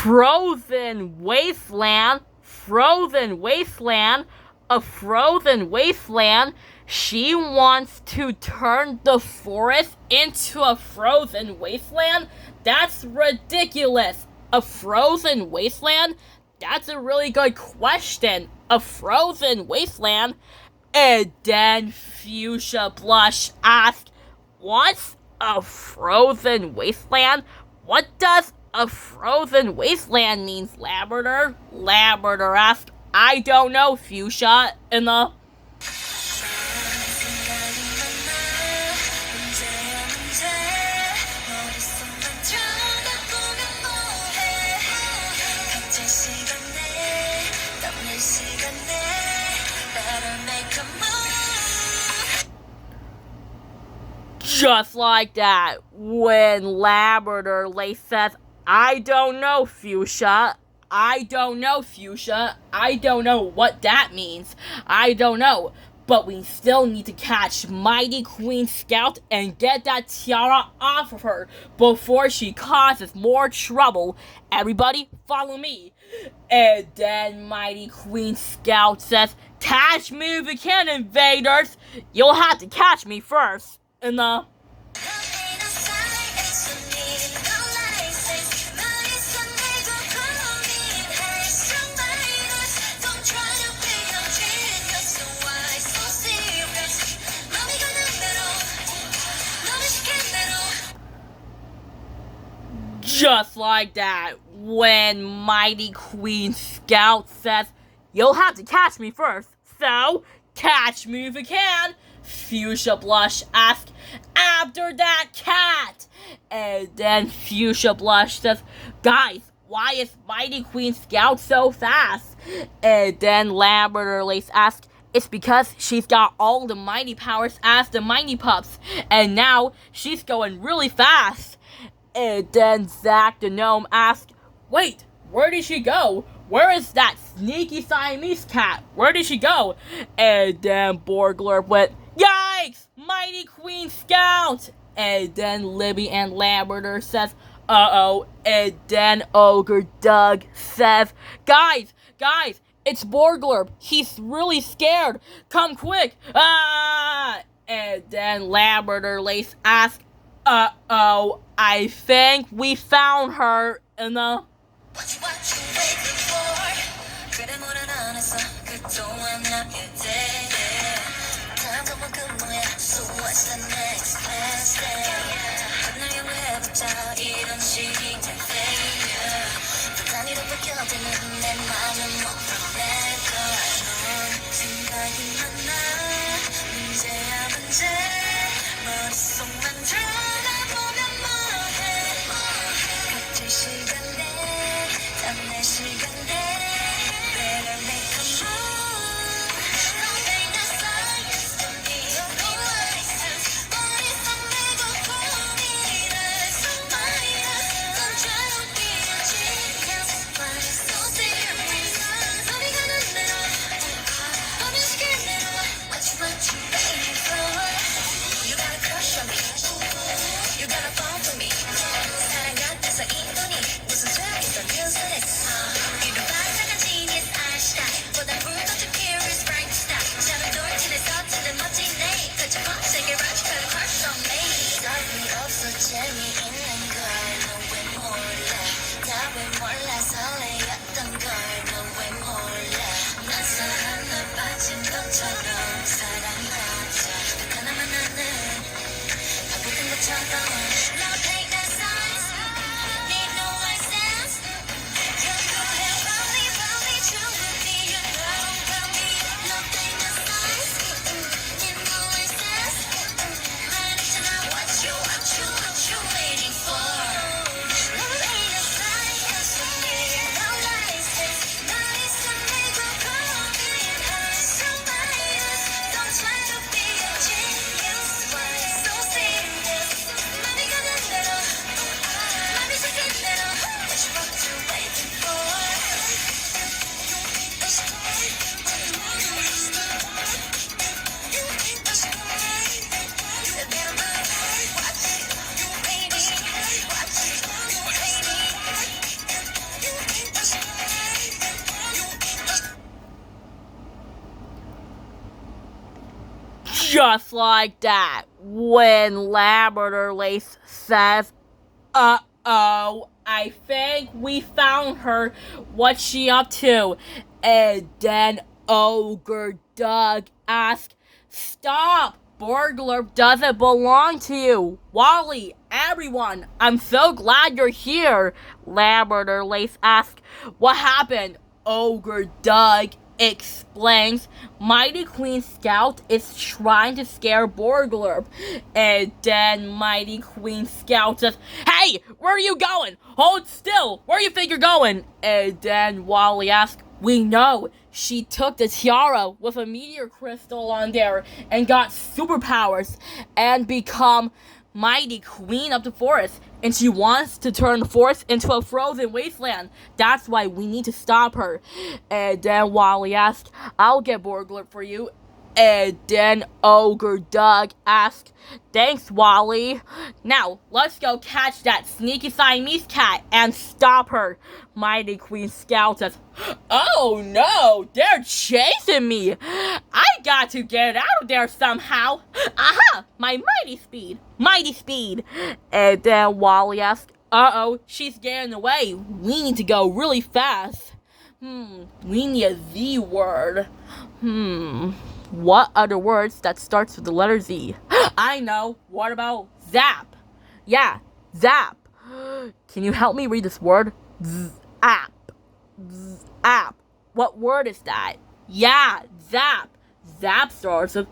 frozen wasteland, frozen wasteland, a frozen wasteland. She wants to turn the forest into a frozen wasteland? That's ridiculous. A frozen wasteland? That's a really good question. A frozen wasteland? And then Fuchsia Blush asked, what's a frozen wasteland? What does a frozen wasteland means, Labrador? Labrador asked, I don't know, Fuchsia. In the just like that, when Labrador Lace says, I don't know, Fuchsia. I don't know, Fuchsia. I don't know what that means. I don't know. But we still need to catch Mighty Queen Scout and get that tiara off of her before she causes more trouble. Everybody, follow me. And then Mighty Queen Scout says, catch me if you can, invaders. You'll have to catch me first. In the just like that, when Mighty Queen Scout says, you'll have to catch me first, so catch me if you can. Fuchsia Blush asked, after that cat. And then Fuchsia Blush says, guys, why is Mighty Queen Scout so fast? And then Labrador Lace asked, it's because she's got all the mighty powers as the Mighty Pups, and now she's going really fast. And then Zach the Gnome asked, wait, where did she go? Where is that sneaky Siamese cat? Where did she go? And then Borglurp went, yikes! Mighty Queen Scout! And then Libby and Labrador says, uh-oh. And then Ogre Doug says, guys, it's Borglurp. He's really scared. Come quick. Ah! And then Labrador Lace asked, uh-oh, I think we found her in the... What you waiting for? 그래 물 안 했어. 그동안 나쁘대. 다음 건만 근무해. So what's the next best thing? 날 연구해보자. 이런 식이 될 failure. 단위로 벗겨지는 내 맘은 못 풀어낼 거야. 생각이 많아. 문제야 문제. 머릿속만 들어가 보면 뭐해. 같은 시간에 다음날 시간에 Better make a move. Don't make the science to be no license. 머릿속 내고 고민을 숨마이야. Don't try to be a genius. But it's so serious. 너비 가는 대로 너비 시키는 대로 What you waiting for? You got a crush on me. You got a phone for me. 사랑 같아서 이 눈이 무슨 죄있어 useless. 이런 반짝한 genius Einstein 보다 불도저 curious bright star. 작은 돌진에 서치는 멋지네. 그저 검색에 logical crush on me. 답이 없어 재미있는 걸 너 왜 몰라. 답을 몰라 설레였던 걸 너 왜 몰라. 난서 하나 빠진 것처럼 사랑하자. 딱 하나만 나는 바쁘던 것처럼 Now take the signs. Need no license. 연구해 빨리 충분히 You know Now take the signs. Need no license. 말했잖아 what you waiting for? Now take the signs. Need no license. 날 있어 내고 고민할 수만이야. Don't try to be a genius. But it's so serious. 맘이 Just like that, when Labrador Lace says, uh-oh, I think we found her. What's she up to? And then Ogre Doug asks, stop! Burglar doesn't belong to you. Wally, everyone, I'm so glad you're here. Labrador Lace asks, what happened? Ogre Doug explains, Mighty Queen Scout is trying to scare Burglar. And then Mighty Queen Scout says, hey, where are you going? Hold still. Where do you think you're going? And then Wally asks, we know. She took the tiara with a meteor crystal on there and got superpowers and become Mighty Queen of the Forest. And she wants to turn the forest into a frozen wasteland. That's why we need to stop her. And then Wally asked, I'll get Burglar for you. And then Ogre Doug asked, thanks, Wally. Now, let's go catch that sneaky Siamese cat and stop her. Mighty Queen Scout says, oh no, they're chasing me. I got to get out of there somehow. Aha, my mighty speed. And then Wally asked, uh-oh, she's getting away. We need to go really fast. We need a Z word. What other words that starts with the letter Z? I know. What about zap? Yeah, zap. Can you help me read this word? Zap. Zap. What word is that? Yeah, zap. Zap starts with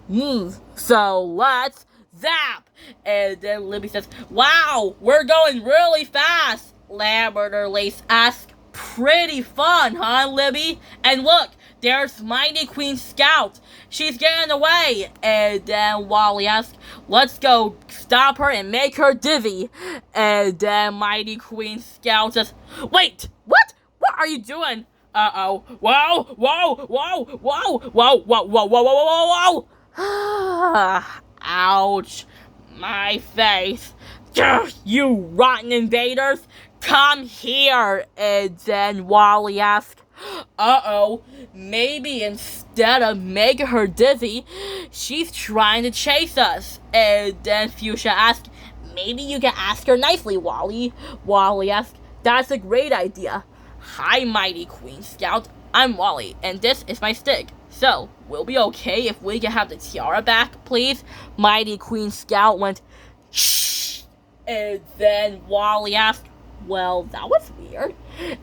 so let's zap. And then Libby says, wow, we're going really fast. Labrador Lace asks, pretty fun, huh, Libby? And look, there's Mighty Queen Scout. She's getting away. And then Wally asks, let's go stop her and make her dizzy. And then Mighty Queen Scout says, wait, what? What are you doing? Uh-oh. Whoa. Ouch. My face. You rotten invaders. Come here. And then Wally asks, uh-oh, maybe instead of making her dizzy, she's trying to chase us. And then Fuchsia asks, maybe you can ask her nicely, Wally. Wally asks, that's a great idea. Hi, Mighty Queen Scout. I'm Wally, and this is my stick. So, we'll be okay if we can have the tiara back, please? Mighty Queen Scout went, shh. And then Wally asked, well, that was weird.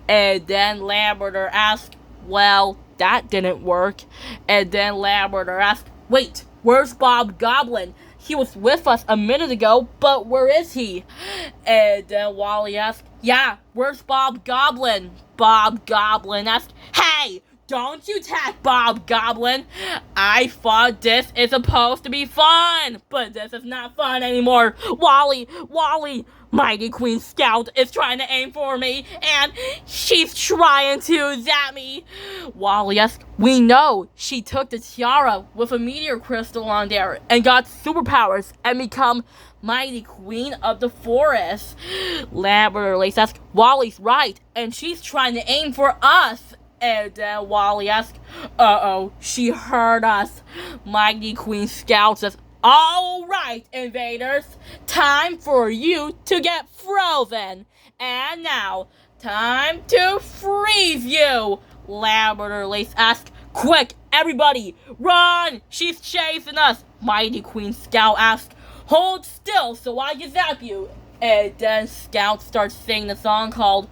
And then Labrador asked, well, that didn't work. And then Labrador asked, wait, where's Bob Goblin? He was with us a minute ago, but where is he? And then Wally asked, yeah, where's Bob Goblin? Bob Goblin asked, hey, don't you attack Bob Goblin. I thought this is supposed to be fun, but this is not fun anymore. Wally, Mighty Queen Scout is trying to aim for me, and she's trying to zap me. Wally asked, we know she took the tiara with a meteor crystal on there and got superpowers and become Mighty Queen of the Forest. Labrador Lace asked, Wally's right, and she's trying to aim for us. And then Wally asked, uh-oh, she heard us. Mighty Queen Scout says, all right, invaders, time for you to get frozen. And now, time to freeze you. Labrador Lace asked, quick, everybody, run, she's chasing us. Mighty Queen Scout asked, hold still so I can zap you. And then Scout starts singing the song called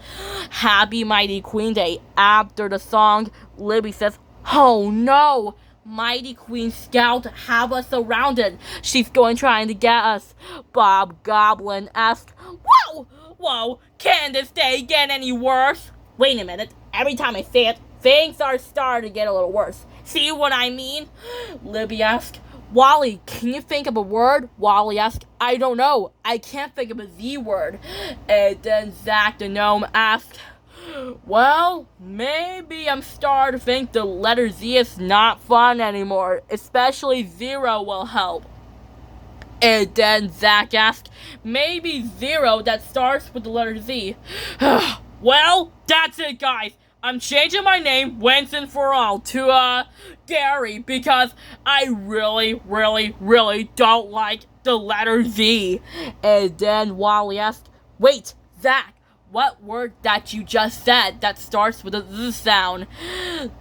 Happy Mighty Queen Day. After the song, Libby says, oh no, Mighty Queen Scout have us surrounded. She's trying to get us. Bob Goblin asked, whoa, can this day get any worse? Wait a minute, every time I say it, things are starting to get a little worse. See what I mean? Libby asked, Wally, can you think of a word? Wally asked, I don't know. I can't think of a Z word. And then Zach the Gnome asked, well, maybe I'm starting to think the letter Z is not fun anymore. Especially 0 will help. And then Zach asked, maybe 0 that starts with the letter Z. Well, that's it, guys. I'm changing my name once and for all to, Gary, because I really, really, really don't like the letter Z. And then Wally asked, wait, Zach, what word that you just said that starts with a Z sound?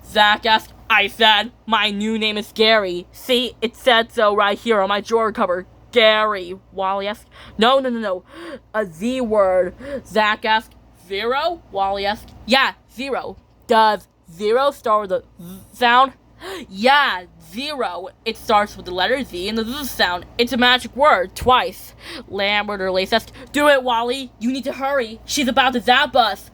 Zach asked, I said, my new name is Gary. See, it said so right here on my drawer cover. Gary. Wally asked, no. A Z word. Zach asked, zero? Wally asked, yeah, zero. Does zero start with a Z sound? Yeah, zero. It starts with the letter Z and the Z sound. It's a magic word, twice. Lambert or Lace asked, do it, Wally. You need to hurry. She's about to zap us.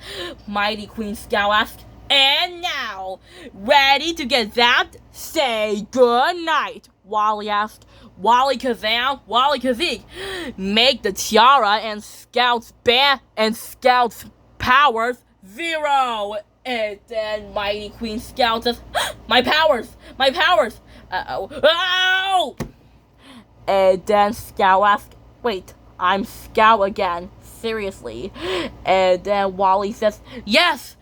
Mighty Queen Scout asked, and now, ready to get zapped? Say good night. Wally asked, Wally Kazam, Wally Kazik, make the tiara and Scout's band and Scout's powers zero. And then Mighty Queen Scout says, my powers. Uh-oh. Ow! And then Scout asks, wait, I'm Scout again. Seriously. And then Wally says, yes,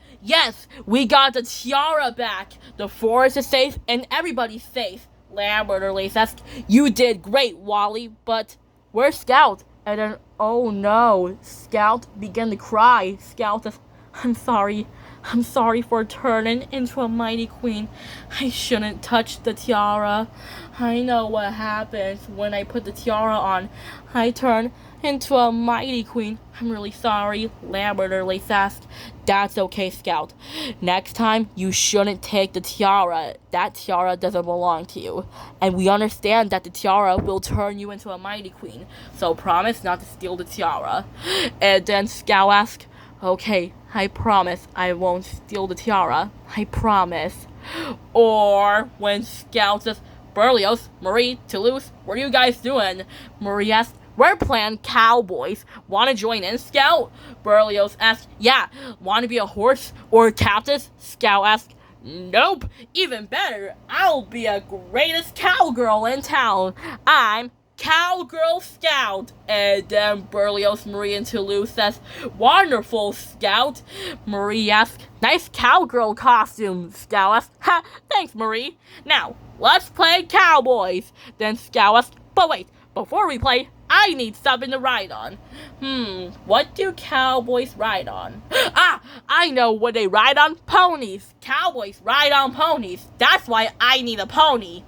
we got the tiara back. The forest is safe and everybody's safe. Lambert or Lace asked, you did great, Wally, but where's Scout? And then, oh no, Scout began to cry. Scout says, I'm sorry for turning into a mighty queen. I shouldn't touch the tiara. I know what happens when I put the tiara on. I turn into a mighty queen. I'm really sorry, Lambert or Lace asked. That's okay, Scout. Next time, you shouldn't take the tiara. That tiara doesn't belong to you. And we understand that the tiara will turn you into a mighty queen. So promise not to steal the tiara. And then Scout asked, okay, I promise I won't steal the tiara. I promise. Or when Scout says, Berlioz, Marie, Toulouse, what are you guys doing? Marie asked, we're playing cowboys. Want to join in, Scout? Berlioz asked, yeah. Want to be a horse or a cactus? Scout asked, nope. Even better, I'll be a greatest cowgirl in town. I'm Cowgirl Scout. And then Berlioz, Marie, and Toulouse says, wonderful, Scout. Marie asked, nice cowgirl costume. Scout asked, ha, thanks, Marie. Now, let's play cowboys. Then Scout asked, but wait, before we play, I need something to ride on. What do cowboys ride on? Ah, I know what they ride on. Ponies. Cowboys ride on ponies. That's why I need a pony.